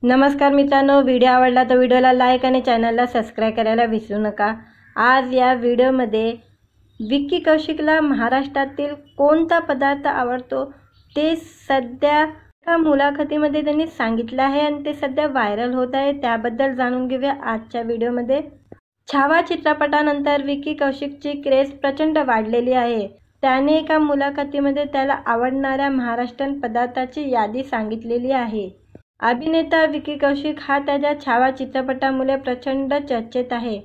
नमस्कार मित्रांनो, व्हिडिओ आवडला तर व्हिडिओला लाईक आणि चॅनलला सबस्क्राइब करायला विसरू नका। आज या व्हिडिओमध्ये विक्की कौशिकला महाराष्ट्रातील कोणता पदार्थ आवडतो ते सध्या एका मुलाखतीमध्ये त्यांनी सांगितलं आहे आणि ते सध्या व्हायरल होत आहे। त्याबद्दल जाणून घेऊया आजच्या व्हिडिओमध्ये। छावा चित्रपटानंतर विक्की कौशिकची क्रेज प्रचंड वाढलेली आहे। त्याने एका मुलाखतीमध्ये त्याला आवडणाऱ्या महाराष्ट्रीयन पदार्थाची यादी सांगितलेली आहे। अभिनेता विक्की कौशिक हा त्याच्या छावा चित्रपटामुळे प्रचंड चर्चेत आहे।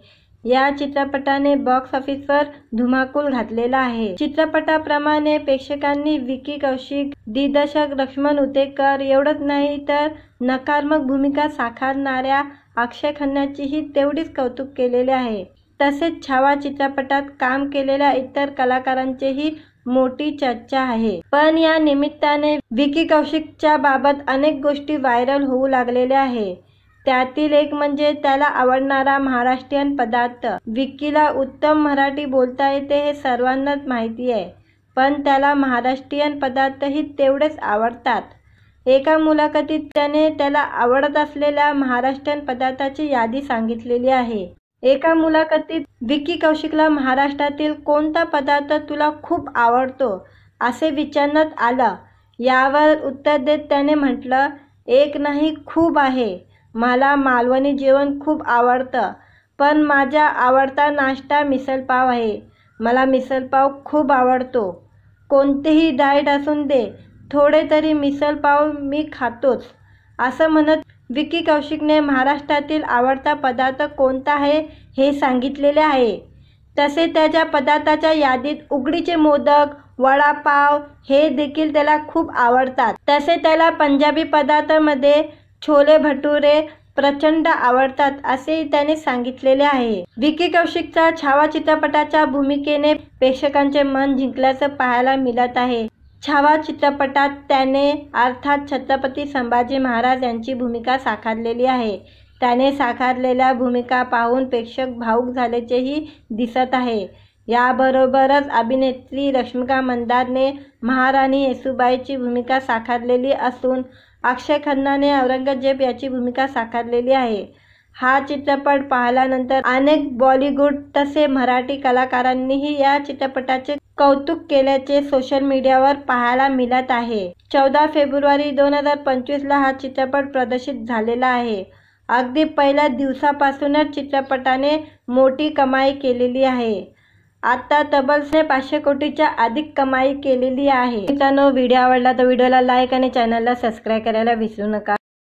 या चित्रपटाने बॉक्स ऑफिसवर धुमाकूळ घातलेला आहे। चित्रपटाप्रमाणे प्रेक्षकांनी विक्की कौशिक, दिग्दर्शक लक्ष्मण उतेकर एवढंच नाही तर नकारात्मक भूमिका साकारणाऱ्या अक्षय खन्नाचीही तेवढीच कौतुक केलेले आहे। तसेच छावा चित्रपटात काम केलेल्या इतर कलाकारांचीही मोठी चर्चा आहे। पण या निमित्ताने विक्की कौशिकच्या बाबत अनेक गोष्टी व्हायरल होऊ लागलेल्या आहे। त्यातील एक म्हणजे त्याला आवडणारा महाराष्ट्रीयन पदार्थ। विक्कीला उत्तम मराठी बोलता येते हे सर्वांनाच माहिती आहे, पण त्याला महाराष्ट्रीयन पदार्थही तेवढेच आवडतात। एका मुलाखतीत त्याने त्याला आवडत असलेल्या महाराष्ट्रीयन पदार्थाची यादी सांगितलेली आहे। एका मुलाखतीत विक्की कौशिकला महाराष्ट्रातील कोणता पदार्थ तुला खूप आवडतो असे विचारण्यात आलं। यावर उत्तर देत त्याने म्हटलं, एक नाही खूप आहे। मला मालवणी जेवण खूप आवडतं, पण माझा आवडता नाश्ता मिसळपाव आहे। मला मिसळपाव खूप आवडतो। कोणतेही डाएट असून दे, थोडे तरी मिसळपाव मी खातोच। असं म्हणत विक्की कौशिकने महाराष्ट्रातील आवडता पदार्थ कोणता आहे हे सांगितलेले आहे। तसे त्याच्या पदार्थाच्या यादीत उकडीचे मोदक, वडापाव हे देखील त्याला खूप आवडतात। तसे त्याला पंजाबी पदार्थांमध्ये छोले भटुरे प्रचंड आवडतात असे त्याने सांगितलेले आहे। विक्की कौशिकचा छावा चित्रपटाच्या भूमिकेने प्रेक्षकांचे मन जिंकल्याचं पाहायला मिळत आहे। छावा चित्रपटात त्याने अर्थात छत्रपती संभाजी महाराज यांची भूमिका साकारलेली आहे। त्याने साकारलेल्या भूमिका पाहून प्रेक्षक भावुक झाल्याचेही दिसत आहे। याबरोबरच अभिनेत्री रश्मिका मंदारने महाराणी येसूबाईची भूमिका साकारलेली असून अक्षय खन्नाने औरंगजेब याची भूमिका साकारलेली आहे। हा चित्रपट पाहिल्यानंतर अनेक बॉलिवूड तसे मराठी कलाकारांनीही या चित्रपटाचे कौतुक केल्याचे सोशल मीडियावर पाहायला मिळत आहे। 14 फेब्रुवारी 2025ला हा चित्रपट प्रदर्शित झालेला आहे। अगदी पहिल्या दिवसापासूनच चित्रपटाने मोठी कमाई केलेली आहे। आता तब्बल 500 कोटीच्या अधिक कमाई केलेली आहे। मित्रांनो, व्हिडिओ आवडला तर व्हिडिओला लाईक आणि चॅनलला सबस्क्राइब करायला विसरू नका।